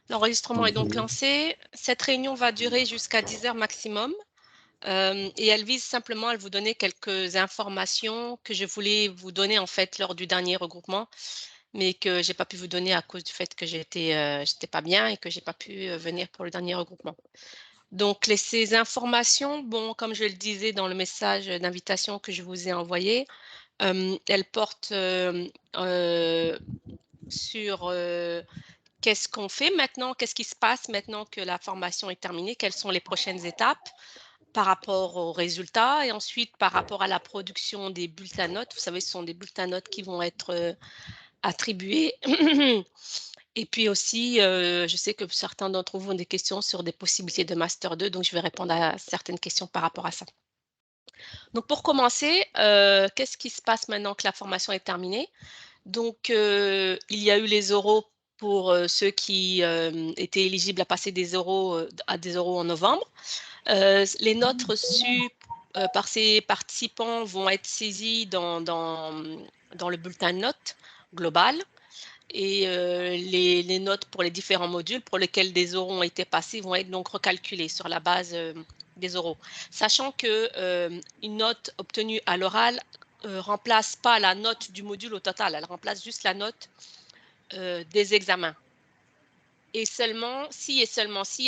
L'enregistrement est donc lancé. Cette réunion va durer jusqu'à 10 heures maximum et elle vise simplement à vous donner quelques informations que je voulais vous donner en fait lors du dernier regroupement, mais que j'ai pas pu vous donner à cause du fait que j'étais pas bien et que j'ai pas pu venir pour le dernier regroupement. Donc, ces informations, bon, comme je le disais dans le message d'invitation que je vous ai envoyé, elles portent sur qu'est-ce qu'on fait maintenant, qu'est-ce qui se passe maintenant que la formation est terminée, quelles sont les prochaines étapes par rapport aux résultats et ensuite par rapport à la production des bulletins notes. Vous savez, ce sont des bulletins notes qui vont être attribués. Et puis aussi, je sais que certains d'entre vous ont des questions sur des possibilités de Master 2, donc je vais répondre à certaines questions par rapport à ça. Donc pour commencer, qu'est-ce qui se passe maintenant que la formation est terminée? Donc, il y a eu les oraux pour ceux qui étaient éligibles à passer des oraux à des oraux en novembre. Les notes reçues par ces participants vont être saisies dans le bulletin de notes global et les notes pour les différents modules pour lesquels des oraux ont été passés vont être donc recalculées sur la base des oraux. Sachant que une note obtenue à l'oral remplace pas la note du module au total, elle remplace juste la note des examens. Et seulement si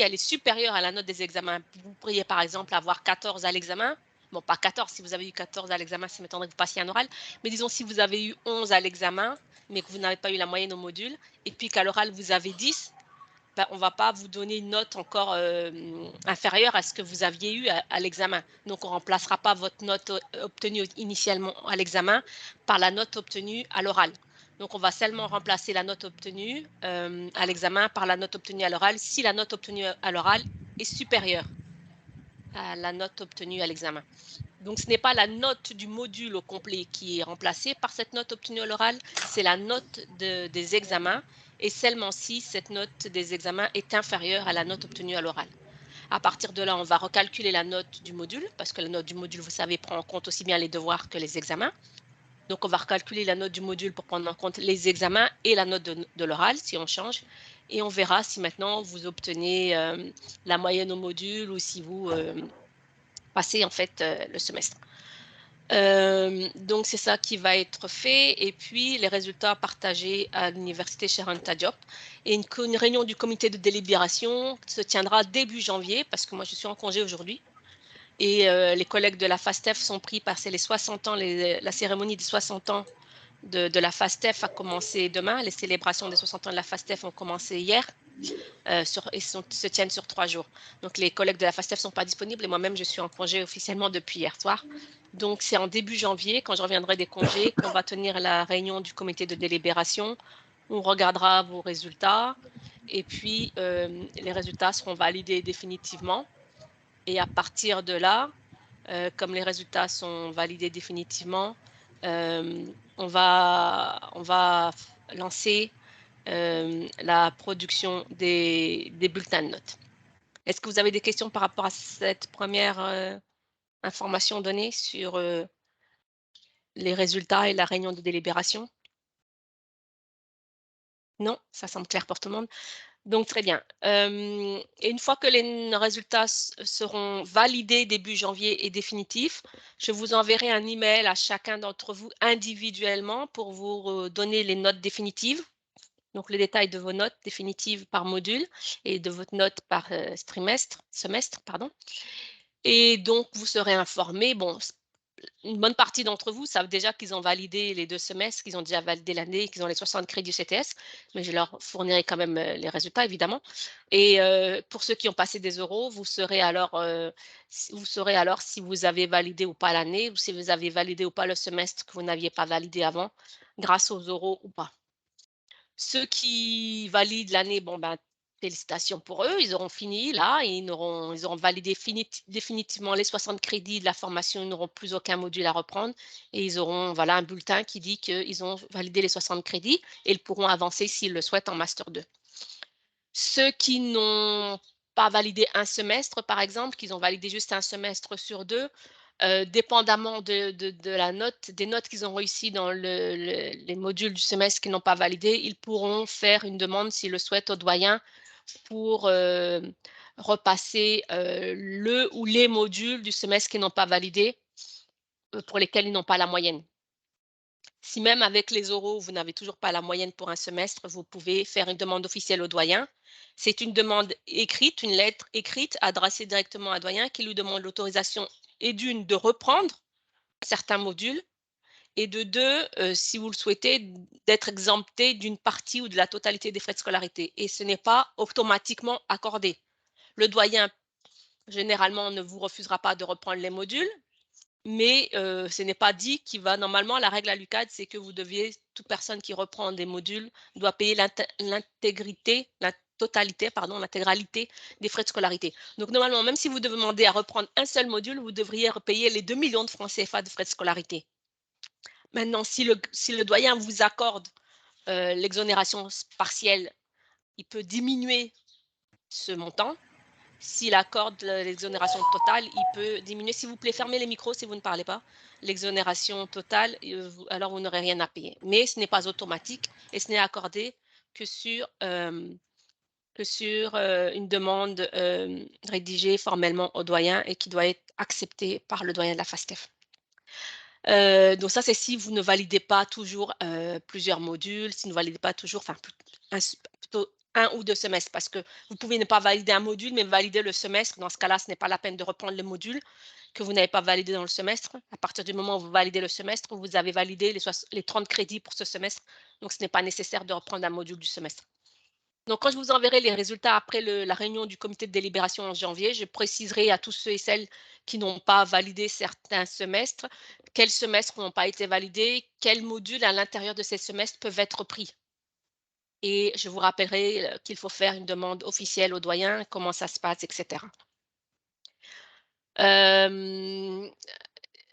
elle est supérieure à la note des examens, vous pourriez par exemple avoir 14 à l'examen. Bon, pas 14, si vous avez eu 14 à l'examen, ça m'étonnerait que vous passiez un oral. Mais disons, si vous avez eu 11 à l'examen, mais que vous n'avez pas eu la moyenne au module, et puis qu'à l'oral, vous avez 10, ben, on ne va pas vous donner une note encore inférieure à ce que vous aviez eu à l'examen. Donc, on ne remplacera pas votre note obtenue initialement à l'examen par la note obtenue à l'oral. Donc, on va seulement remplacer la note obtenue à l'examen par la note obtenue à l'oral si la note obtenue à l'oral est supérieure à la note obtenue à l'examen. Donc, ce n'est pas la note du module au complet qui est remplacée par cette note obtenue à l'oral, c'est la note des examens et seulement si cette note des examens est inférieure à la note obtenue à l'oral. À partir de là, on va recalculer la note du module parce que la note du module, vous savez, prend en compte aussi bien les devoirs que les examens. Donc, on va recalculer la note du module pour prendre en compte les examens et la note de l'oral si on change. Et on verra si maintenant vous obtenez la moyenne au module ou si vous passez en fait le semestre. Donc, c'est ça qui va être fait. Et puis, les résultats partagés à l'université Sharon Diop. Et une réunion du comité de délibération se tiendra début janvier parce que moi, je suis en congé aujourd'hui. Et les collègues de la FASTEF sont pris parce que les 60 ans, la cérémonie des 60 ans de la FASTEF a commencé demain. Les célébrations des 60 ans de la FASTEF ont commencé hier et se tiennent sur 3 jours. Donc, les collègues de la FASTEF ne sont pas disponibles et moi-même, je suis en congé officiellement depuis hier soir. Donc, c'est en début janvier, quand je reviendrai des congés, qu'on va tenir la réunion du comité de délibération. On regardera vos résultats et puis les résultats seront validés définitivement. Et à partir de là, comme les résultats sont validés définitivement, on va lancer la production des bulletins de notes. Est-ce que vous avez des questions par rapport à cette première information donnée sur les résultats et la réunion de délibération? Non, ça semble clair pour tout le monde. Donc, très bien. Et une fois que les résultats seront validés début janvier et définitifs, je vous enverrai un email à chacun d'entre vous individuellement pour vous donner les notes définitives. Donc, les détails de vos notes définitives par module et de votre note par semestre, pardon. Et donc, vous serez informés. Bon, une bonne partie d'entre vous savent déjà qu'ils ont validé les 2 semestres, qu'ils ont déjà validé l'année, qu'ils ont les 60 crédits CTS, mais je leur fournirai quand même les résultats, évidemment. Et pour ceux qui ont passé des oraux, vous saurez alors si vous avez validé ou pas l'année, ou si vous avez validé ou pas le semestre que vous n'aviez pas validé avant, grâce aux oraux ou pas. Ceux qui valident l'année, bon, ben, félicitations pour eux, ils auront fini là, et ils auront validé définitivement les 60 crédits de la formation, ils n'auront plus aucun module à reprendre et ils auront voilà, un bulletin qui dit qu'ils ont validé les 60 crédits et ils pourront avancer s'ils le souhaitent en Master 2. Ceux qui n'ont pas validé un semestre, par exemple, qu'ils ont validé juste un semestre sur 2, dépendamment de la note, des notes qu'ils ont réussi dans les modules du semestre qu'ils n'ont pas validé, ils pourront faire une demande s'ils le souhaitent au doyen pour repasser le ou les modules du semestre qui n'ont pas validé, pour lesquels ils n'ont pas la moyenne. Si même avec les oraux, vous n'avez toujours pas la moyenne pour un semestre, vous pouvez faire une demande officielle au doyen. C'est une demande écrite, une lettre écrite adressée directement à doyen qui lui demande l'autorisation et d'une de reprendre certains modules et de deux, si vous le souhaitez, d'être exempté d'une partie ou de la totalité des frais de scolarité. Et ce n'est pas automatiquement accordé. Le doyen, généralement, ne vous refusera pas de reprendre les modules, mais ce n'est pas dit qu'il va normalement, la règle à l'UCAD, c'est que vous deviez, toute personne qui reprend des modules doit payer l'intégralité, la totalité, pardon, l'intégralité des frais de scolarité. Donc normalement, même si vous demandez à reprendre un seul module, vous devriez payer les 2 millions de francs CFA de frais de scolarité. Maintenant, si le doyen vous accorde l'exonération partielle, il peut diminuer ce montant. S'il accorde l'exonération totale, il peut diminuer. S'il vous plaît, fermez les micros si vous ne parlez pas. L'exonération totale, alors vous n'aurez rien à payer. Mais ce n'est pas automatique et ce n'est accordé que sur une demande rédigée formellement au doyen et qui doit être acceptée par le doyen de la FASTEF. Donc ça, c'est si vous ne validez pas toujours plusieurs modules, si vous ne validez pas toujours, enfin plutôt 1 ou 2 semestres, parce que vous pouvez ne pas valider un module, mais valider le semestre. Dans ce cas-là, ce n'est pas la peine de reprendre le module que vous n'avez pas validé dans le semestre. À partir du moment où vous validez le semestre, vous avez validé les 30 crédits pour ce semestre. Donc, ce n'est pas nécessaire de reprendre un module du semestre. Donc, quand je vous enverrai les résultats après la réunion du comité de délibération en janvier, je préciserai à tous ceux et celles qui n'ont pas validé certains semestres, quels semestres n'ont pas été validés, quels modules à l'intérieur de ces semestres peuvent être pris. Et je vous rappellerai qu'il faut faire une demande officielle au doyen, comment ça se passe, etc.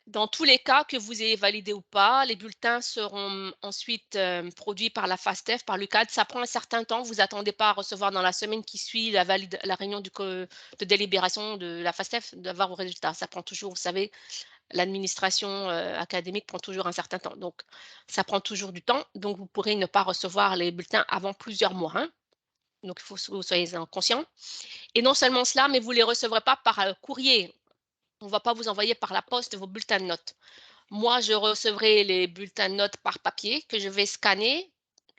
Dans tous les cas, que vous ayez validé ou pas, les bulletins seront ensuite produits par la FASTEF, par l'UCAD. Ça prend un certain temps. Vous attendez pas à recevoir dans la semaine qui suit la réunion de délibération de la FASTEF d'avoir vos résultats. Ça prend toujours, vous savez, l'administration académique prend toujours un certain temps. Donc, ça prend toujours du temps. Donc, vous pourrez ne pas recevoir les bulletins avant plusieurs mois, hein. Donc, il faut que vous soyez conscient. Et non seulement cela, mais vous ne les recevrez pas par courrier. On ne va pas vous envoyer par la poste vos bulletins de notes. Moi, je recevrai les bulletins de notes par papier que je vais scanner.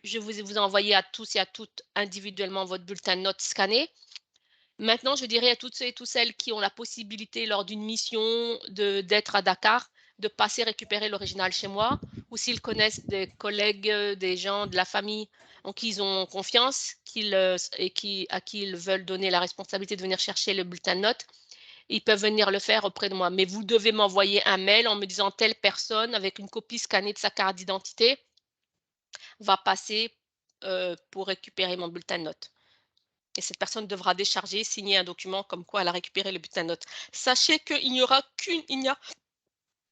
Je vous ai envoyé à tous et à toutes individuellement votre bulletin de notes scanné. Maintenant, je dirais à toutes ceux et toutes celles qui ont la possibilité lors d'une mission d'être à Dakar, de passer récupérer l'original chez moi, ou s'ils connaissent des collègues, des gens de la famille en qui ils ont confiance à qui ils veulent donner la responsabilité de venir chercher le bulletin de notes, ils peuvent venir le faire auprès de moi. Mais vous devez m'envoyer un mail en me disant telle personne avec une copie scannée de sa carte d'identité va passer pour récupérer mon bulletin de notes. Et cette personne devra décharger, signer un document comme quoi elle a récupéré le bulletin de notes. Sachez qu'il n'y aura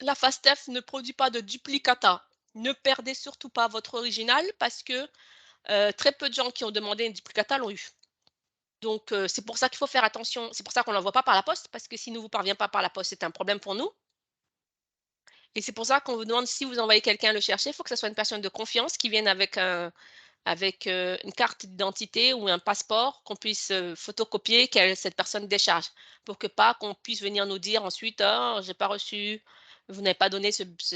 la FASTEF ne produit pas de duplicata. Ne perdez surtout pas votre original parce que très peu de gens qui ont demandé une duplicata l'ont eu. Donc, c'est pour ça qu'il faut faire attention. C'est pour ça qu'on ne l'envoie pas par la poste, parce que s'il ne vous parvient pas par la poste, c'est un problème pour nous. Et c'est pour ça qu'on vous demande si vous envoyez quelqu'un le chercher, il faut que ce soit une personne de confiance qui vienne avec une carte d'identité ou un passeport qu'on puisse photocopier, que cette personne décharge, pour que pas qu'on puisse venir nous dire ensuite, oh, j'ai pas reçu, vous n'avez pas donné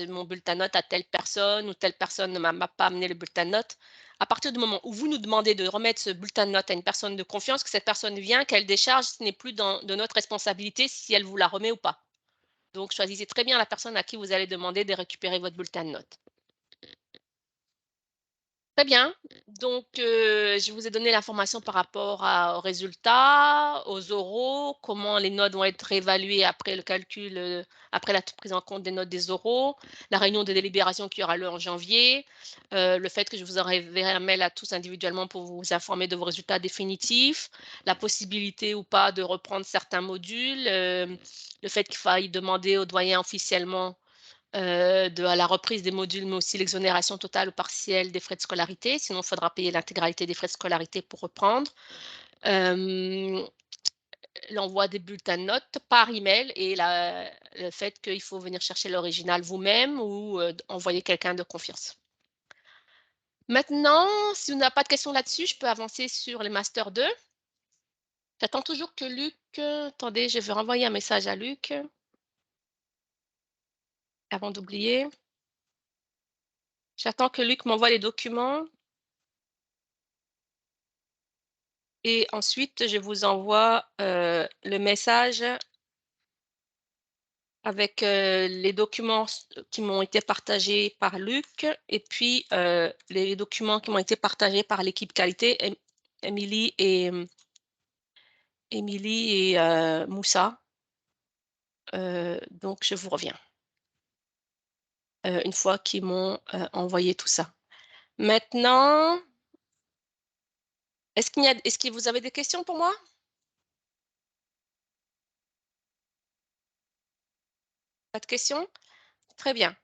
mon bulletin de note à telle personne ou telle personne ne m'a pas amené le bulletin de note. À partir du moment où vous nous demandez de remettre ce bulletin de note à une personne de confiance, que cette personne vient, qu'elle décharge, ce n'est plus de notre responsabilité si elle vous la remet ou pas. Donc, choisissez très bien la personne à qui vous allez demander de récupérer votre bulletin de note. Très bien. Donc, je vous ai donné l'information par rapport aux résultats, aux oraux, comment les notes vont être réévaluées après le calcul, après la prise en compte des notes des oraux, la réunion de délibération qui aura lieu en janvier, le fait que je vous enverrai un mail à tous individuellement pour vous informer de vos résultats définitifs, la possibilité ou pas de reprendre certains modules, le fait qu'il faille demander au doyen officiellement à la reprise des modules, mais aussi l'exonération totale ou partielle des frais de scolarité. Sinon, il faudra payer l'intégralité des frais de scolarité pour reprendre. L'envoi des bulletins de notes par email et le fait qu'il faut venir chercher l'original vous-même ou envoyer quelqu'un de confiance. Maintenant, si vous n'avez pas de questions là-dessus, je peux avancer sur les Master 2. J'attends toujours que Luc, attendez, je vais renvoyer un message à Luc avant d'oublier. J'attends que Luc m'envoie les documents. Et ensuite, je vous envoie le message avec les documents qui m'ont été partagés par Luc et puis les documents qui m'ont été partagés par l'équipe qualité, Émilie et Moussa. Donc, je vous reviens une fois qu'ils m'ont envoyé tout ça. Maintenant, est-ce que vous avez des questions pour moi? Pas de questions? Très bien.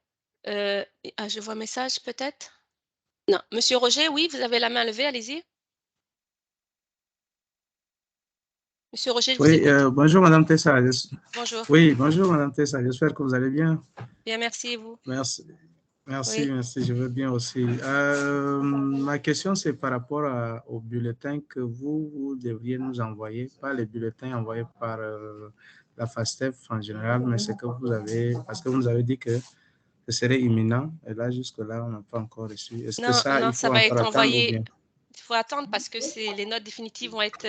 Je vois un message peut-être? Non. Monsieur Roger, oui, vous avez la main levée, allez-y. Monsieur Roger, je vous Oui, écoute. bonjour Madame Tessa. Bonjour. Oui, bonjour Madame Tessa. J'espère que vous allez bien. Bien, merci et vous? Merci, Oui. merci. Je vais bien aussi. Ma question, c'est par rapport au bulletin que vous devriez nous envoyer, pas les bulletins envoyés par la FASTEF en général, mais c'est que vous avez, parce que vous nous avez dit que ce serait imminent, et là, jusque-là, on n'a pas encore reçu. Est-ce que Non, ça, il ça faut va encore être attendre ou envoyé. bien? Il faut attendre parce que les notes définitives vont être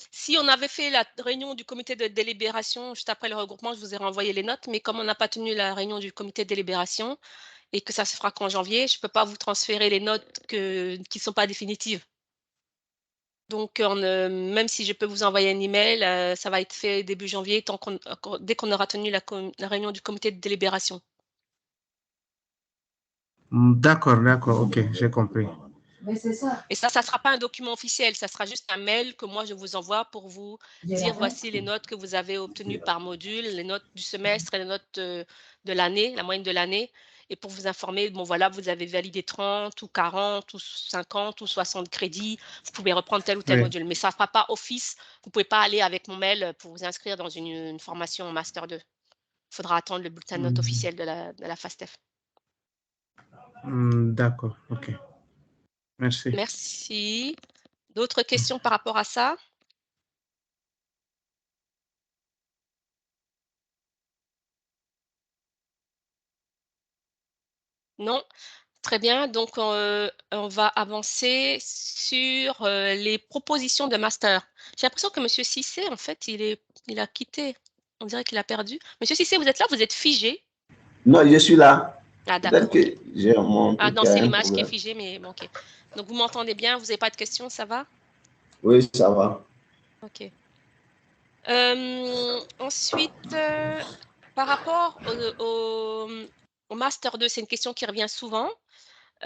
si on avait fait la réunion du comité de délibération juste après le regroupement, je vous ai renvoyé les notes, mais comme on n'a pas tenu la réunion du comité de délibération et que ça se fera qu'en janvier, je ne peux pas vous transférer les notes qui ne sont pas définitives. Donc, même si je peux vous envoyer un email, ça va être fait début janvier, dès qu'on aura tenu la réunion du comité de délibération. D'accord, ok, j'ai compris. Mais c'est ça. Et ça ne sera pas un document officiel, ça sera juste un mail que moi je vous envoie pour vous dire voici les notes que vous avez obtenues par module, les notes du semestre et les notes de l'année, la moyenne de l'année. Et pour vous informer, bon voilà, vous avez validé 30 ou 40 ou 50 ou 60 crédits, vous pouvez reprendre tel ou tel Oui. module. Mais ça ne fera pas office, vous ne pouvez pas aller avec mon mail pour vous inscrire dans une formation en Master 2. Il faudra attendre le bulletin de notes officiel de la FASTEF. D'accord, ok. Merci. Merci. D'autres questions par rapport à ça? Non? Très bien. Donc, on va avancer sur les propositions de master. J'ai l'impression que M. Cissé, en fait, il a quitté. On dirait qu'il a perdu. Monsieur Cissé, vous êtes là? Vous êtes figé? Non, je suis là. Ah, Peut-être d'accord, ok. que j'ai mon Ah, truc non, qui a c'est un l'image qui est problème. figée, mais bon, ok. Donc, vous m'entendez bien? Vous n'avez pas de questions? Ça va? Oui, ça va. Ok. Ensuite, par rapport au Master 2, c'est une question qui revient souvent.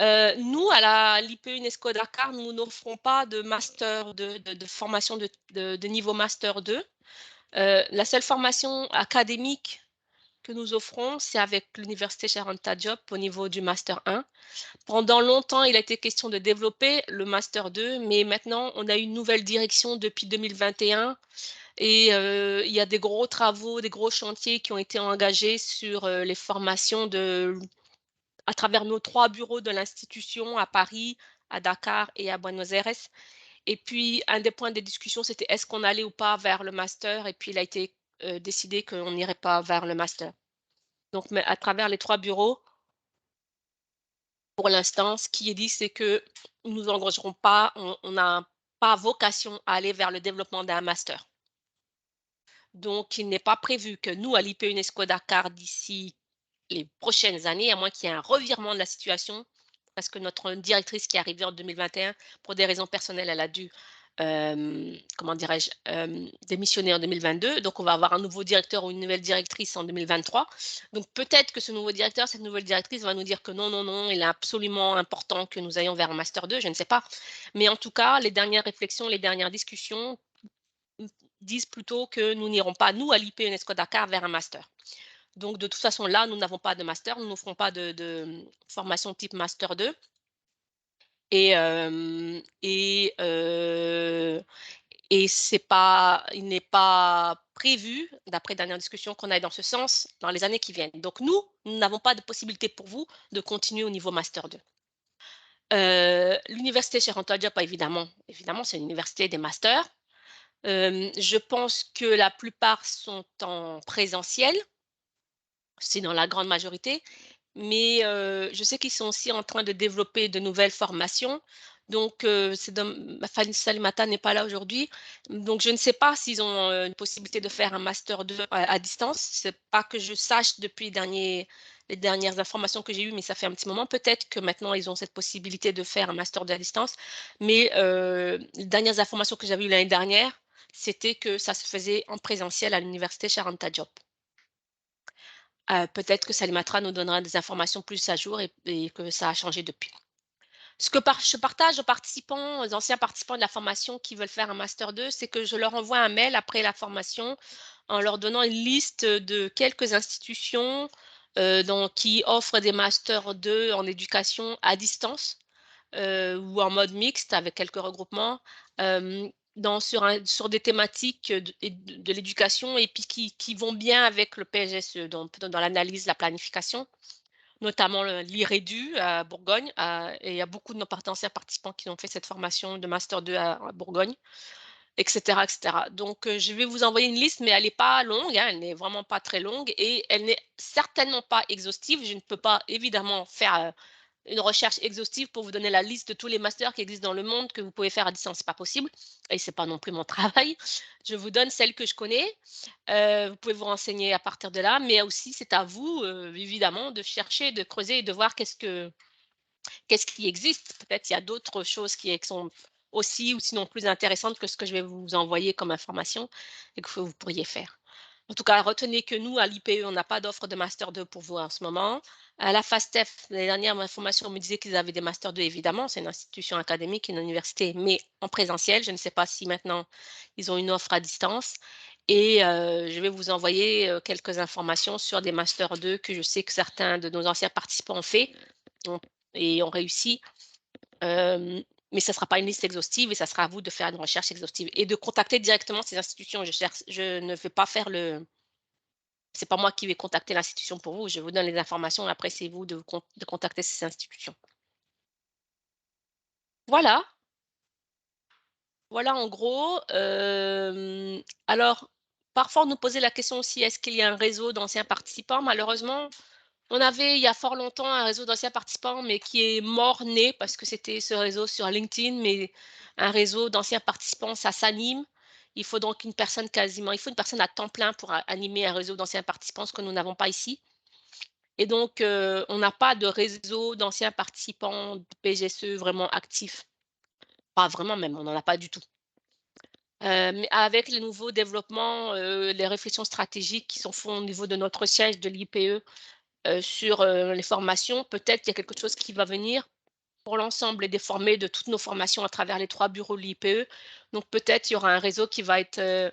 Nous, à l'IPE UNESCO Dakar, nous n'offrons pas de master de formation de niveau Master 2. La seule formation académique que nous offrons, c'est avec l'Université Cheikh Anta Diop au niveau du Master 1. Pendant longtemps, il a été question de développer le Master 2, mais maintenant, on a une nouvelle direction depuis 2021 et il y a des gros travaux, des gros chantiers qui ont été engagés sur les formations à travers nos 3 bureaux de l'institution à Paris, à Dakar et à Buenos Aires. Et puis, un des points de discussion, c'était est-ce qu'on allait ou pas vers le master? Et puis, il a été décidé qu'on n'irait pas vers le master. Donc, mais à travers les 3 bureaux, pour l'instant, ce qui est dit, c'est que nous n'engagerons pas, on n'a pas vocation à aller vers le développement d'un master. Donc, il n'est pas prévu que nous, à l'IPE UNESCO Dakar, d'ici les prochaines années, à moins qu'il y ait un revirement de la situation, parce que notre directrice qui est arrivée en 2021, pour des raisons personnelles, elle a dû, comment dirais-je, démissionner en 2022. Donc, on va avoir un nouveau directeur ou une nouvelle directrice en 2023. Donc, peut-être que ce nouveau directeur, cette nouvelle directrice va nous dire que non, non, non, il est absolument important que nous ayons vers un Master 2, je ne sais pas. Mais en tout cas, les dernières réflexions, les dernières discussions disent plutôt que nous n'irons pas, nous, à l'IPE UNESCO Dakar, vers un Master. Donc, de toute façon, là, nous n'avons pas de master, nous n'offrons pas de formation type master 2. Et il n'est pas prévu, d'après dernière discussion, qu'on aille dans ce sens dans les années qui viennent. Donc, nous n'avons pas de possibilité pour vous de continuer au niveau master 2. L'université Cheikh Anta Diop, évidemment, c'est une université des masters. Je pense que la plupart sont en présentiel, c'est dans la grande majorité, mais je sais qu'ils sont aussi en train de développer de nouvelles formations. Donc, Fanny Salimata n'est pas là aujourd'hui. Donc, je ne sais pas s'ils ont une possibilité de faire un Master 2 à distance. Ce n'est pas que je sache depuis les dernières informations que j'ai eues, mais ça fait un petit moment. Peut-être que maintenant, ils ont cette possibilité de faire un Master 2 à distance. Mais les dernières informations que j'avais eues l'année dernière, c'était que ça se faisait en présentiel à l'université Cheikh Anta Diop. Peut-être que Salimata nous donnera des informations plus à jour et que ça a changé depuis. Ce que je partage aux participants, aux anciens participants de la formation qui veulent faire un Master 2, c'est que je leur envoie un mail après la formation en leur donnant une liste de quelques institutions qui offrent des Master 2 en éducation à distance ou en mode mixte avec quelques regroupements sur des thématiques de l'éducation et puis qui vont bien avec le PSGE, dans l'analyse, la planification, notamment l'IREDU à Bourgogne. Et il y a beaucoup de nos anciens participants qui ont fait cette formation de Master 2 à Bourgogne, etc., etc. Donc, je vais vous envoyer une liste, mais elle n'est pas longue, hein, elle n'est vraiment pas très longue et elle n'est certainement pas exhaustive. Je ne peux pas évidemment faire une recherche exhaustive pour vous donner la liste de tous les masters qui existent dans le monde que vous pouvez faire à distance, c'est pas possible. Et c'est pas non plus mon travail. Je vous donne celles que je connais. Vous pouvez vous renseigner à partir de là, mais aussi c'est à vous, évidemment, de chercher, de creuser et de voir qu'est-ce qui existe. Peut-être il y a d'autres choses qui sont aussi ou sinon plus intéressantes que ce que je vais vous envoyer comme information et que vous pourriez faire. En tout cas, retenez que nous, à l'IPE, on n'a pas d'offre de Master 2 pour vous en ce moment. À la FASTEF, les dernières informations me disaient qu'ils avaient des Master 2, évidemment. C'est une institution académique, une université, mais en présentiel. Je ne sais pas si maintenant, ils ont une offre à distance. Et je vais vous envoyer quelques informations sur des Master 2 que je sais que certains de nos anciens participants ont fait et ont réussi. Mais ça ne sera pas une liste exhaustive et ça sera à vous de faire une recherche exhaustive et de contacter directement ces institutions. Je ne vais pas faire c'est pas moi qui vais contacter l'institution pour vous. Je vous donne les informations et après, c'est vous de contacter ces institutions. Voilà. Voilà en gros. Alors, parfois, on nous posait la question aussi, est-ce qu'il y a un réseau d'anciens participants? Malheureusement, on avait il y a fort longtemps un réseau d'anciens participants, mais qui est mort-né parce que c'était ce réseau sur LinkedIn, mais un réseau d'anciens participants, ça s'anime. Il faut donc une personne à temps plein pour animer un réseau d'anciens participants, ce que nous n'avons pas ici. Et donc, on n'a pas de réseau d'anciens participants de PGSE vraiment actifs. Pas vraiment même, on n'en a pas du tout. Mais avec les nouveaux développements, les réflexions stratégiques qui sont faites au niveau de notre siège de l'IPE sur les formations, peut-être qu'il y a quelque chose qui va venir pour l'ensemble et des formés de toutes nos formations à travers les 3 bureaux de l'IPE. Donc, peut-être il y aura un réseau qui va être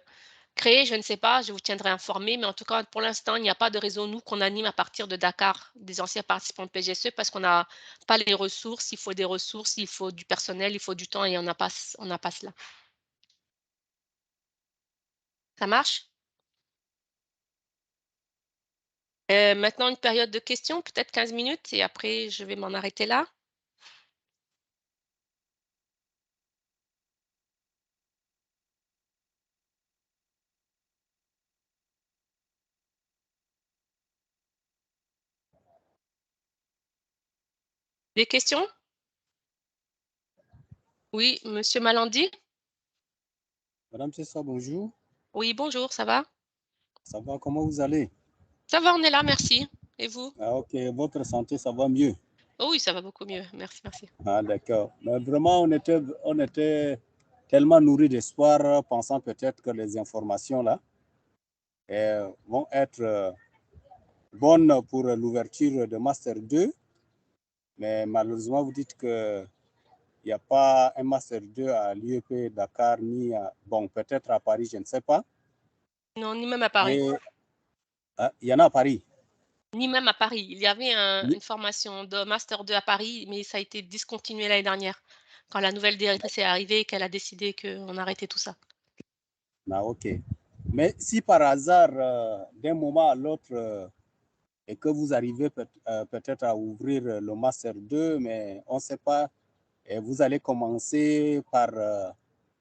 créé, je ne sais pas, je vous tiendrai informé, mais en tout cas, pour l'instant, il n'y a pas de réseau, nous, qu'on anime à partir de Dakar, des anciens participants de PGSE, parce qu'on n'a pas les ressources, il faut des ressources, il faut du personnel, il faut du temps, et on n'a pas cela. Ça marche? Maintenant, une période de questions, peut-être 15 minutes, et après, je vais m'en arrêter là. Des questions? Oui, Monsieur Malandi? Madame Tessa, bonjour. Oui, bonjour, ça va? Ça va, comment vous allez? Ça va, on est là, merci. Et vous? Ah, ok, votre santé, ça va mieux? Oh oui, ça va beaucoup mieux, merci, merci. Ah, d'accord. Mais vraiment, on était tellement nourris d'espoir, pensant peut-être que les informations là vont être bonnes pour l'ouverture de Master 2. Mais malheureusement, vous dites qu'il n'y a pas un Master 2 à l'UEP Dakar, ni bon, peut-être à Paris, je ne sais pas. Non, ni même à Paris. Il y en a à Paris. Ni même à Paris. Il y avait une formation de Master 2 à Paris, mais ça a été discontinué l'année dernière, quand la nouvelle directrice est arrivée et qu'elle a décidé qu'on arrêtait tout ça. Ah, ok. Mais si par hasard, d'un moment à l'autre, et que vous arrivez peut-être à ouvrir le Master 2, mais on ne sait pas Et vous allez commencer par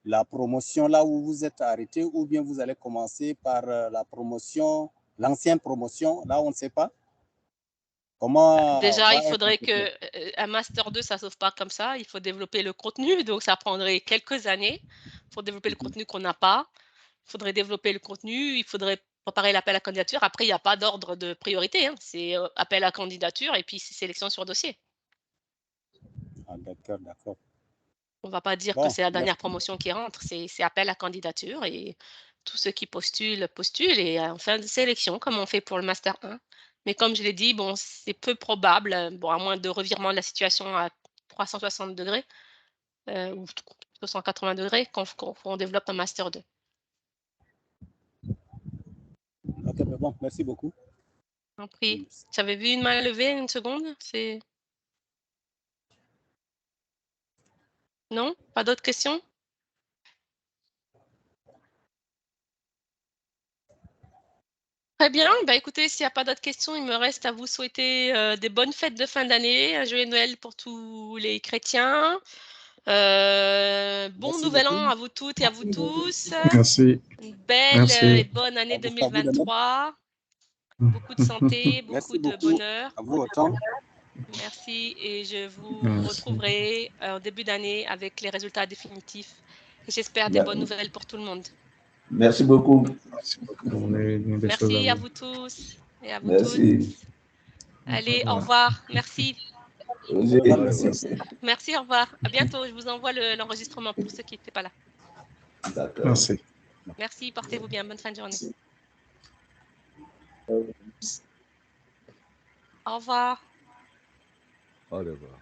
la promotion là où vous êtes arrêté, ou bien vous allez commencer par la promotion, l'ancienne promotion, là on ne sait pas. Comment déjà, il faudrait que un Master 2, ça ne s'offre pas comme ça. Il faut développer le contenu, donc ça prendrait quelques années pour développer le contenu qu'on n'a pas. Il faudrait développer le contenu, il faudrait préparer l'appel à candidature. Après, il n'y a pas d'ordre de priorité, hein. C'est appel à candidature et puis c'est sélection sur dossier. Ah, d'accord, d'accord. On ne va pas dire que c'est la dernière promotion qui rentre, c'est appel à candidature et tous ceux qui postulent, postulent et en fin de sélection, comme on fait pour le Master 1. Mais comme je l'ai dit, bon, c'est peu probable, bon, à moins de revirement de la situation à 360 degrés ou 280 degrés, qu'on développe un Master 2. Ok, bon, merci beaucoup. En prie. J'avais vu une main levée, une seconde. C'est... Non? Pas d'autres questions? Très bien. Bah, écoutez, s'il n'y a pas d'autres questions, il me reste à vous souhaiter des bonnes fêtes de fin d'année, un joyeux Noël pour tous les chrétiens. Bon nouvel an à vous toutes et à vous tous. Merci. Une belle et bonne année 2023. Beaucoup de santé, beaucoup de bonheur. À vous autant. Merci et je vous retrouverai en début d'année avec les résultats définitifs. Et j'espère des bonnes nouvelles pour tout le monde. Merci beaucoup. Merci à vous tous et à vous Merci. toutes. Allez, au revoir. Merci. Merci, au revoir. À bientôt. Je vous envoie l'enregistrement pour ceux qui n'étaient pas là. D'accord. Merci. Merci, portez-vous bien. Bonne fin de journée. Au revoir. Au revoir.